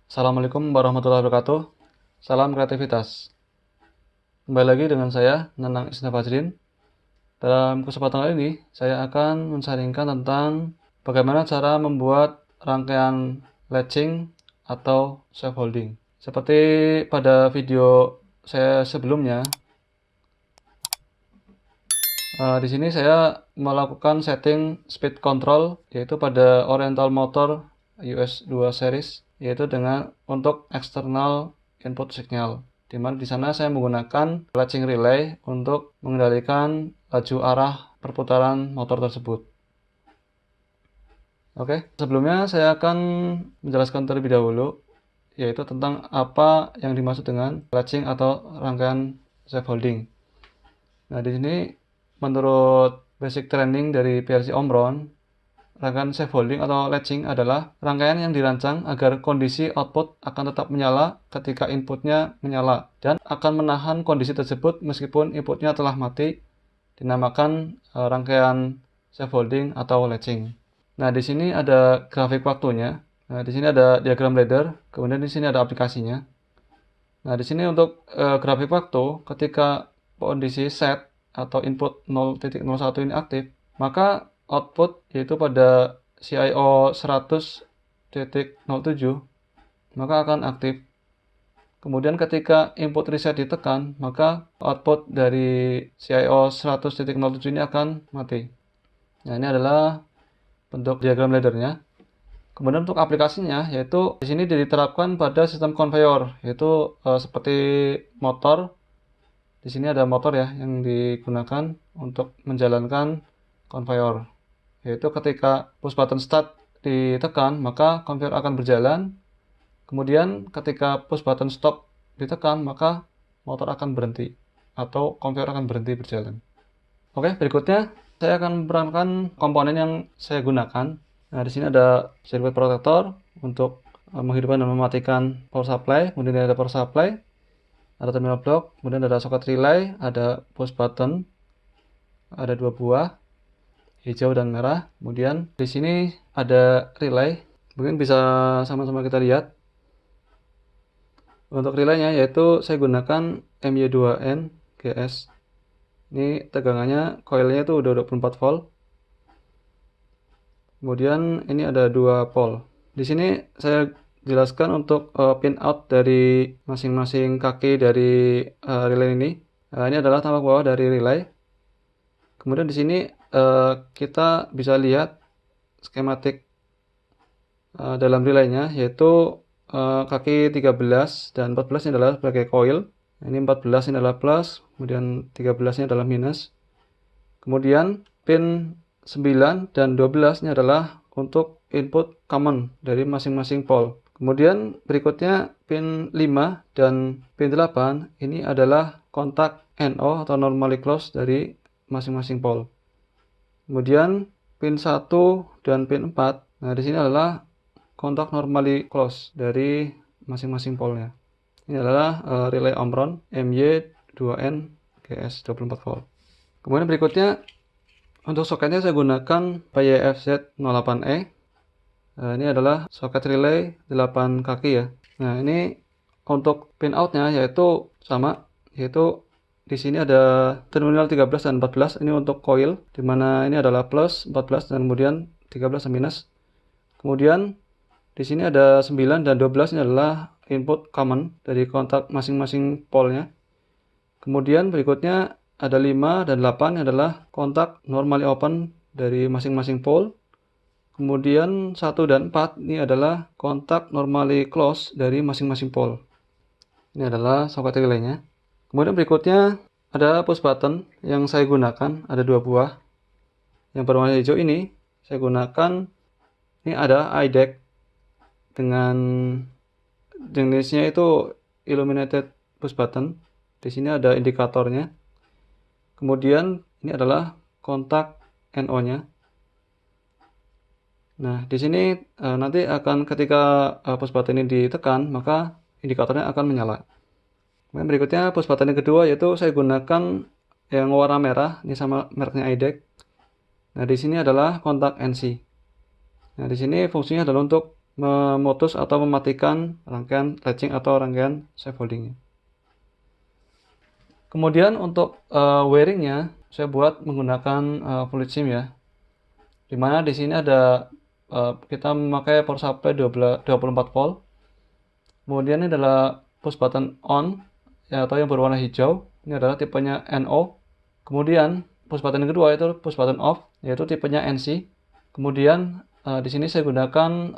Assalamualaikum warahmatullahi wabarakatuh. Salam kreativitas. Kembali lagi dengan saya, Nanang Isna Fajrin. Dalam kesempatan kali ini, saya akan men-sharingkan tentang bagaimana cara membuat rangkaian latching atau scaffolding. Seperti pada video saya sebelumnya, di sini saya melakukan setting speed control, yaitu pada Oriental Motor US2 series, yaitu dengan untuk external input signal. Di mana di sana saya menggunakan latching relay untuk mengendalikan laju arah perputaran motor tersebut. Oke, sebelumnya saya akan menjelaskan terlebih dahulu, yaitu tentang apa yang dimaksud dengan latching atau rangkaian scaffolding. Nah, di sini menurut basic training dari PLC Omron, rangkaian scaffolding atau latching adalah rangkaian yang dirancang agar kondisi output akan tetap menyala ketika inputnya menyala dan akan menahan kondisi tersebut meskipun inputnya telah mati, dinamakan rangkaian scaffolding atau latching. Nah, di sini ada grafik waktunya. Nah, di sini ada diagram ladder, kemudian di sini ada aplikasinya. Nah, di sini untuk grafik waktu, ketika kondisi set atau input 0.01 ini aktif, maka output yaitu pada CIO 100.07 maka akan aktif. Kemudian ketika input reset ditekan, maka output dari CIO 100.07 ini akan mati. Nah, ini adalah bentuk diagram laddernya. Kemudian untuk aplikasinya, yaitu di sini diterapkan pada sistem conveyor, yaitu seperti motor. Di sini ada motor ya yang digunakan untuk menjalankan conveyor. Yaitu ketika push button start ditekan, maka conveyor akan berjalan. Kemudian ketika push button stop ditekan, maka motor akan berhenti atau conveyor akan berhenti berjalan. Oke, berikutnya saya akan menerangkan komponen yang saya gunakan. Nah, di sini ada sirkuit protector untuk menghidupkan dan mematikan power supply, kemudian ada power supply, ada terminal block, kemudian ada socket relay, ada push button, ada 2 buah, hijau dan merah. Kemudian di sini ada relay, mungkin bisa sama-sama kita lihat. Untuk relaynya yaitu saya gunakan MY2N GS. Ini tegangannya, coilnya itu udah 24 volt. Kemudian ini ada 2 pole. Di sini saya jelaskan untuk pin out dari masing-masing kaki dari relay ini. Ini adalah tampak bawah dari relay. Kemudian di sini kita bisa lihat skematik dalam relaynya, yaitu kaki 13 dan 14 ini adalah sebagai coil. Ini 14 ini adalah plus, kemudian 13 ini adalah minus. Kemudian pin 9 dan 12 ini adalah untuk input common dari masing-masing pole. Kemudian berikutnya pin 5 dan pin 8 ini adalah kontak NO atau normally close dari masing-masing pole. Kemudian pin 1 dan pin 4, nah di sini adalah kontak normally close dari masing-masing pole-nya. Ini adalah relay Omron MY2N GS 24 volt. Kemudian berikutnya untuk soketnya saya gunakan PYFZ08E. Ini adalah soket relay 8 kaki ya. Nah, ini untuk pin outnya yaitu sama, yaitu di sini ada terminal 13 dan 14, ini untuk coil, di mana ini adalah plus 14 dan kemudian 13 dan minus. Kemudian di sini ada 9 dan 12, ini adalah input common dari kontak masing-masing pole-nya. Kemudian berikutnya ada 5 dan 8, ini adalah kontak normally open dari masing-masing pole. Kemudian 1 dan 4 ini adalah kontak normally close dari masing-masing pole. Ini adalah soket relaynya. Kemudian berikutnya ada push button yang saya gunakan, ada 2 buah. Yang berwarna hijau ini saya gunakan, ini ada iDeck dengan jenisnya itu illuminated push button. Di sini ada indikatornya. Kemudian ini adalah kontak NO-nya. Nah, di sini nanti akan ketika push button ini ditekan, maka indikatornya akan menyala. Kemudian berikutnya push button yang kedua yaitu saya gunakan yang warna merah, ini sama mereknya iDeck. Nah, di sini adalah kontak NC. Nah, di sini fungsinya adalah untuk memutus atau mematikan rangkaian latching atau rangkaian scaffoldingnya. Kemudian untuk wiringnya saya buat menggunakan fluid sim ya, dimana di sini ada kita memakai power supply 24 volt. Kemudian ini adalah push button on ya, atau yang berwarna hijau. Ini adalah tipenya NO. Kemudian push button yang kedua itu push button off, yaitu tipenya NC. Kemudian di sini saya gunakan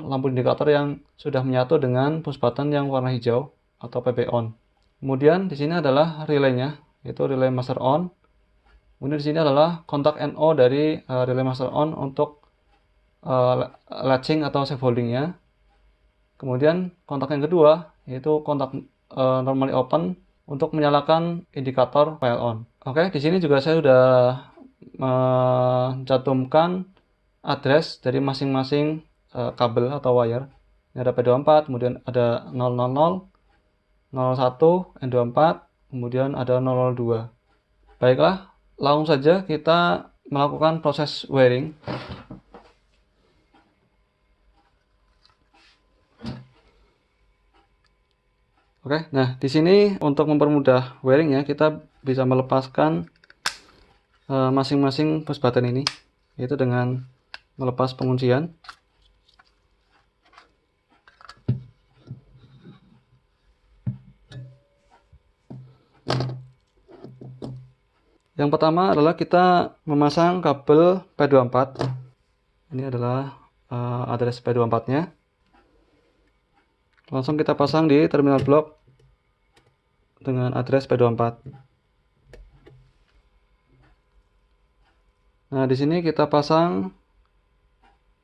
lampu indikator yang sudah menyatu dengan push button yang warna hijau atau PB on. Kemudian di sini adalah relaynya, yaitu relay master on. Kemudian di sini adalah kontak NO dari relay master on untuk latching atau scaffoldingnya. Kemudian kontak yang kedua yaitu kontak normally open untuk menyalakan indikator file on. Oke, di sini juga saya sudah mencantumkan address dari masing-masing kabel atau wire. Ini ada P24, kemudian ada 000, 01, N24, kemudian ada 002. Baiklah, langsung saja kita melakukan proses wiring. Oke, nah di sini untuk mempermudah wiringnya kita bisa melepaskan masing-masing push button ini, yaitu dengan melepas penguncian. Yang pertama adalah kita memasang kabel P24. Ini adalah address P24-nya. Langsung kita pasang di terminal blok dengan address P24. Nah, di sini kita pasang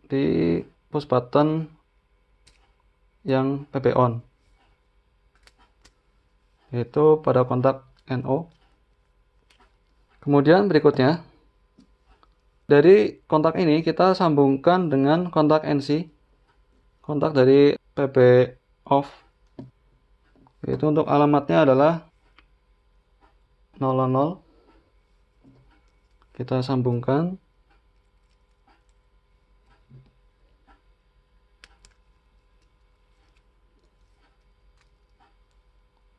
di push button yang PB on, yaitu pada kontak NO. Kemudian berikutnya dari kontak ini kita sambungkan dengan kontak NC, kontak dari PB off, yaitu untuk alamatnya adalah 000. Kita sambungkan.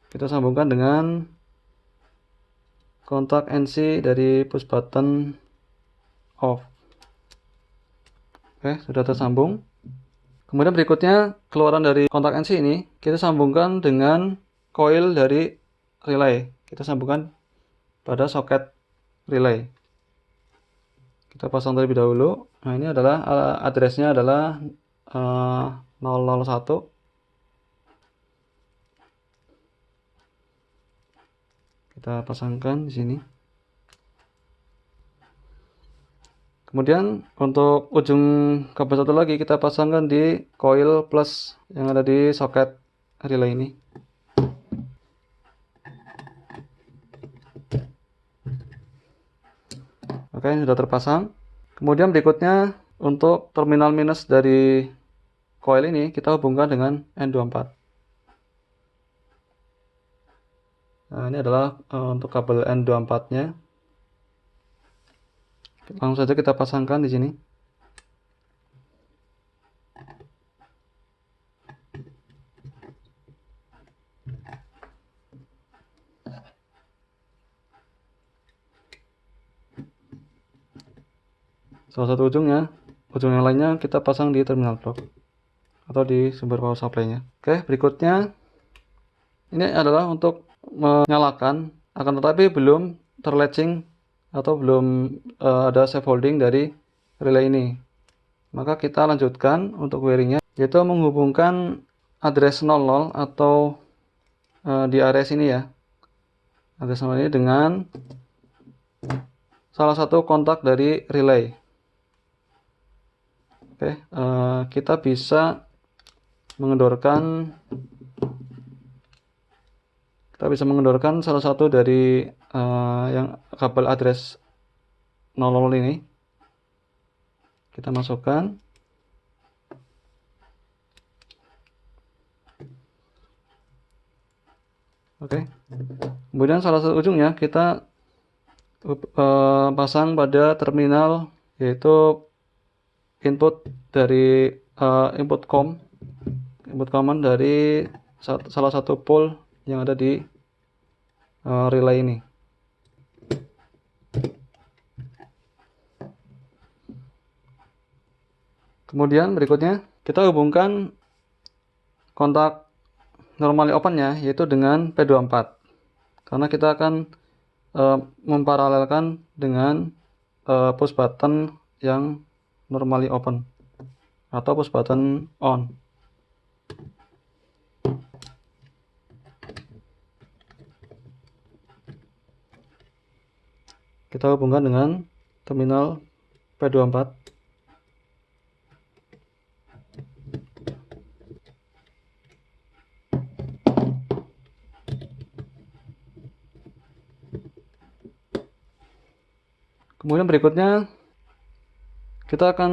Kita sambungkan dengan kontak NC dari push button off. Oke, sudah tersambung. Kemudian berikutnya keluaran dari kontak NC ini kita sambungkan dengan coil dari relay. Kita sambungkan pada soket relay. Kita pasang terlebih dahulu. Nah, ini adalah addressnya adalah 001. Kita pasangkan di sini. Kemudian untuk ujung kabel satu lagi kita pasangkan di coil plus yang ada di soket relay ini. Oke, sudah terpasang. Kemudian berikutnya untuk terminal minus dari coil ini kita hubungkan dengan N24. Nah, ini adalah untuk kabel N24-nya. Langsung saja kita pasangkan di sini. Salah satu ujungnya, ujung yang lainnya kita pasang di terminal blok atau di sumber power supply-nya. Oke, berikutnya ini adalah untuk menyalakan, akan tetapi belum terlatching atau belum ada scaffolding dari relay ini. Maka kita lanjutkan untuk wiringnya, yaitu menghubungkan address 00 atau di area sini ya, address 00 ini dengan salah satu kontak dari relay. Oke, kita bisa mengendorkan salah satu dari yang kabel address 00 ini. Kita masukkan. Oke. Kemudian salah satu ujungnya kita pasang pada terminal, yaitu input dari input command dari salah satu pole yang ada di relay ini. Kemudian berikutnya kita hubungkan kontak normally open-nya yaitu dengan P24, karena kita akan memparalelkan dengan push button yang normally open atau push button on. Kita hubungkan dengan terminal P24. Kemudian berikutnya kita akan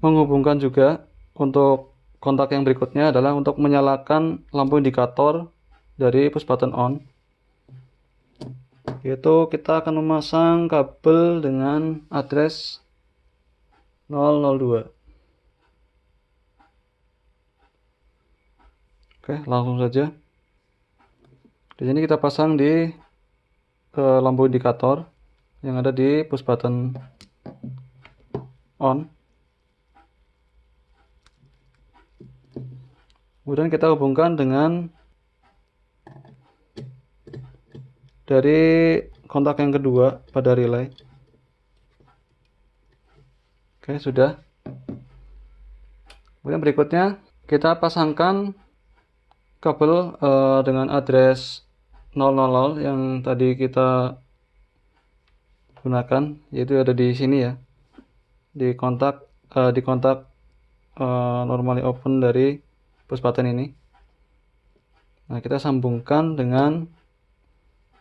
menghubungkan juga untuk kontak yang berikutnya adalah untuk menyalakan lampu indikator dari push button on, yaitu kita akan memasang kabel dengan address 002. Oke, langsung saja. Di sini kita pasang di lampu indikator yang ada di push button on. Kemudian kita hubungkan dengan dari kontak yang kedua pada relay. Oke, sudah. Kemudian berikutnya kita pasangkan kabel dengan address 000 yang tadi kita gunakan, yaitu ada di sini ya, di kontak normally open dari push button ini. Nah, kita sambungkan dengan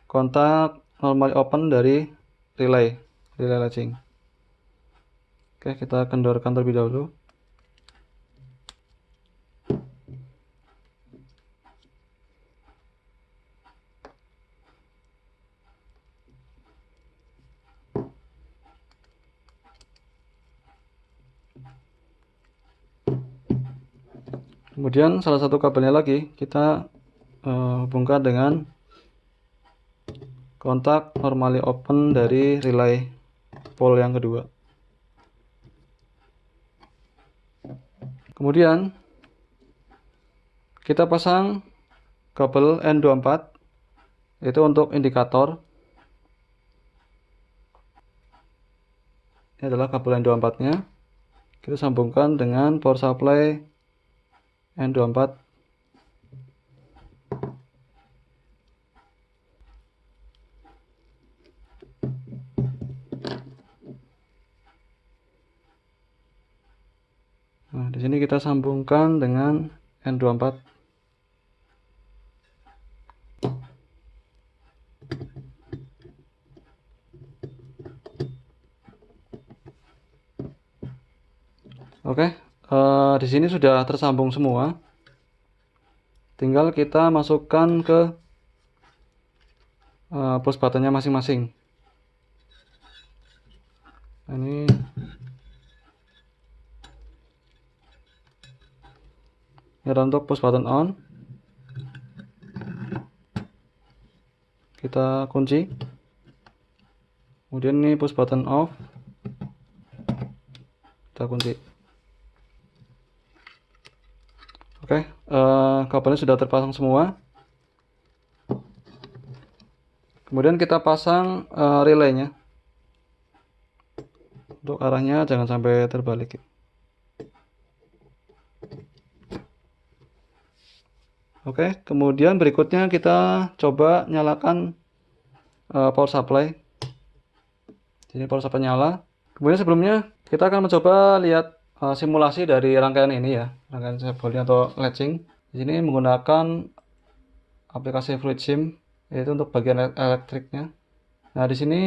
kontak normally open dari relay latching. Oke, kita kendorkan terlebih dahulu. Kemudian salah satu kabelnya lagi kita hubungkan dengan kontak normally open dari relay pole yang kedua. Kemudian kita pasang kabel N24, itu untuk indikator. Ini adalah kabel N24-nya. Kita sambungkan dengan power supply N24. Nah, di sini kita sambungkan dengan N24. Oke, di sini sudah tersambung semua. Tinggal kita masukkan ke push buttonnya masing-masing. Ini adalah untuk push button on. Kita kunci. Kemudian ini push button off. Kita kunci. Oke, kabelnya sudah terpasang semua. Kemudian kita pasang relaynya. Untuk arahnya jangan sampai terbalik. Oke, kemudian berikutnya kita coba nyalakan power supply. Jadi power supply nyala. Kemudian sebelumnya kita akan mencoba lihat simulasi dari rangkaian ini ya, rangkaian sabling atau latching. Di sini menggunakan aplikasi Fluid Sim, yaitu untuk bagian elektriknya. Nah, di sini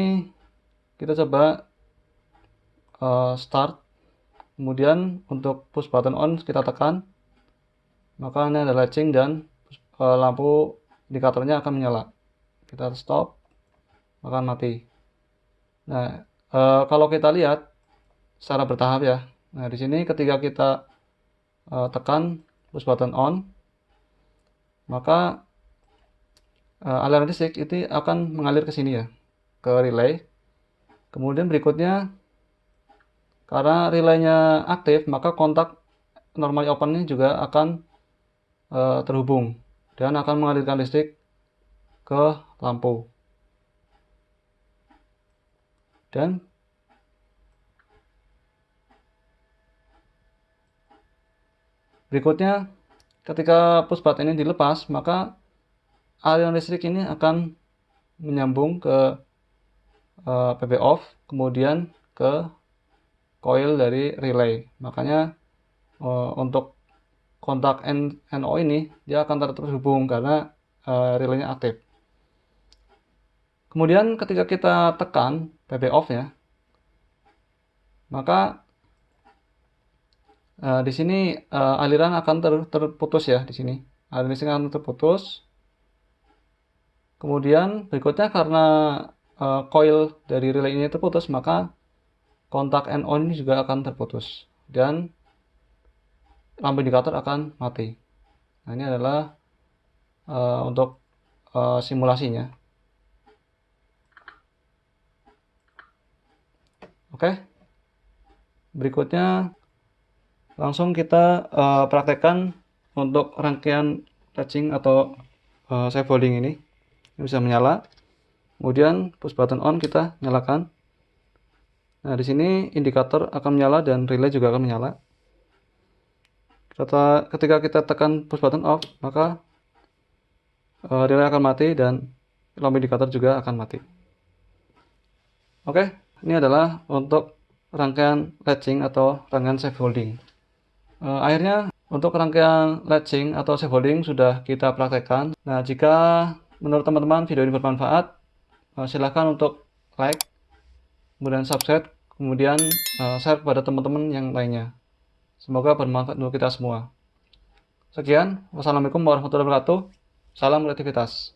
kita coba start. Kemudian untuk push button on kita tekan, maka ini ada latching dan lampu indikatornya akan menyala. Kita stop, maka mati. Nah, kalau kita lihat secara bertahap ya. Nah, di sini ketika kita tekan push button on, maka aliran listrik itu akan mengalir ke sini ya, ke relay. Kemudian berikutnya, karena relaynya aktif, maka kontak normally open ini juga akan terhubung dan akan mengalirkan listrik ke lampu. Dan berikutnya, ketika push button ini dilepas, maka aliran listrik ini akan menyambung ke PB off, kemudian ke coil dari relay. Makanya untuk kontak NO ini dia akan tetap terhubung karena relaynya aktif. Kemudian ketika kita tekan PB off ya, maka di sini aliran akan terputus ya di sini. Aliran listrik akan terputus. Kemudian berikutnya karena coil dari relay ini terputus, maka kontak NO ini juga akan terputus dan lampu indikator akan mati. Nah, ini adalah untuk simulasinya. Oke. Berikutnya langsung kita praktekkan untuk rangkaian latching atau safe holding ini. Ini bisa menyala. Kemudian push button on kita nyalakan. Nah, di sini indikator akan menyala dan relay juga akan menyala. Ketika kita tekan push button off, maka relay akan mati dan lampu indikator juga akan mati. Oke, ini adalah untuk rangkaian latching atau rangkaian safe holding. Akhirnya untuk rangkaian latching atau safe holding sudah kita praktekkan. Nah, jika menurut teman-teman video ini bermanfaat, silahkan untuk like, kemudian subscribe, kemudian share kepada teman-teman yang lainnya. Semoga bermanfaat untuk kita semua. Sekian, wassalamualaikum warahmatullahi wabarakatuh. Salam kreativitas.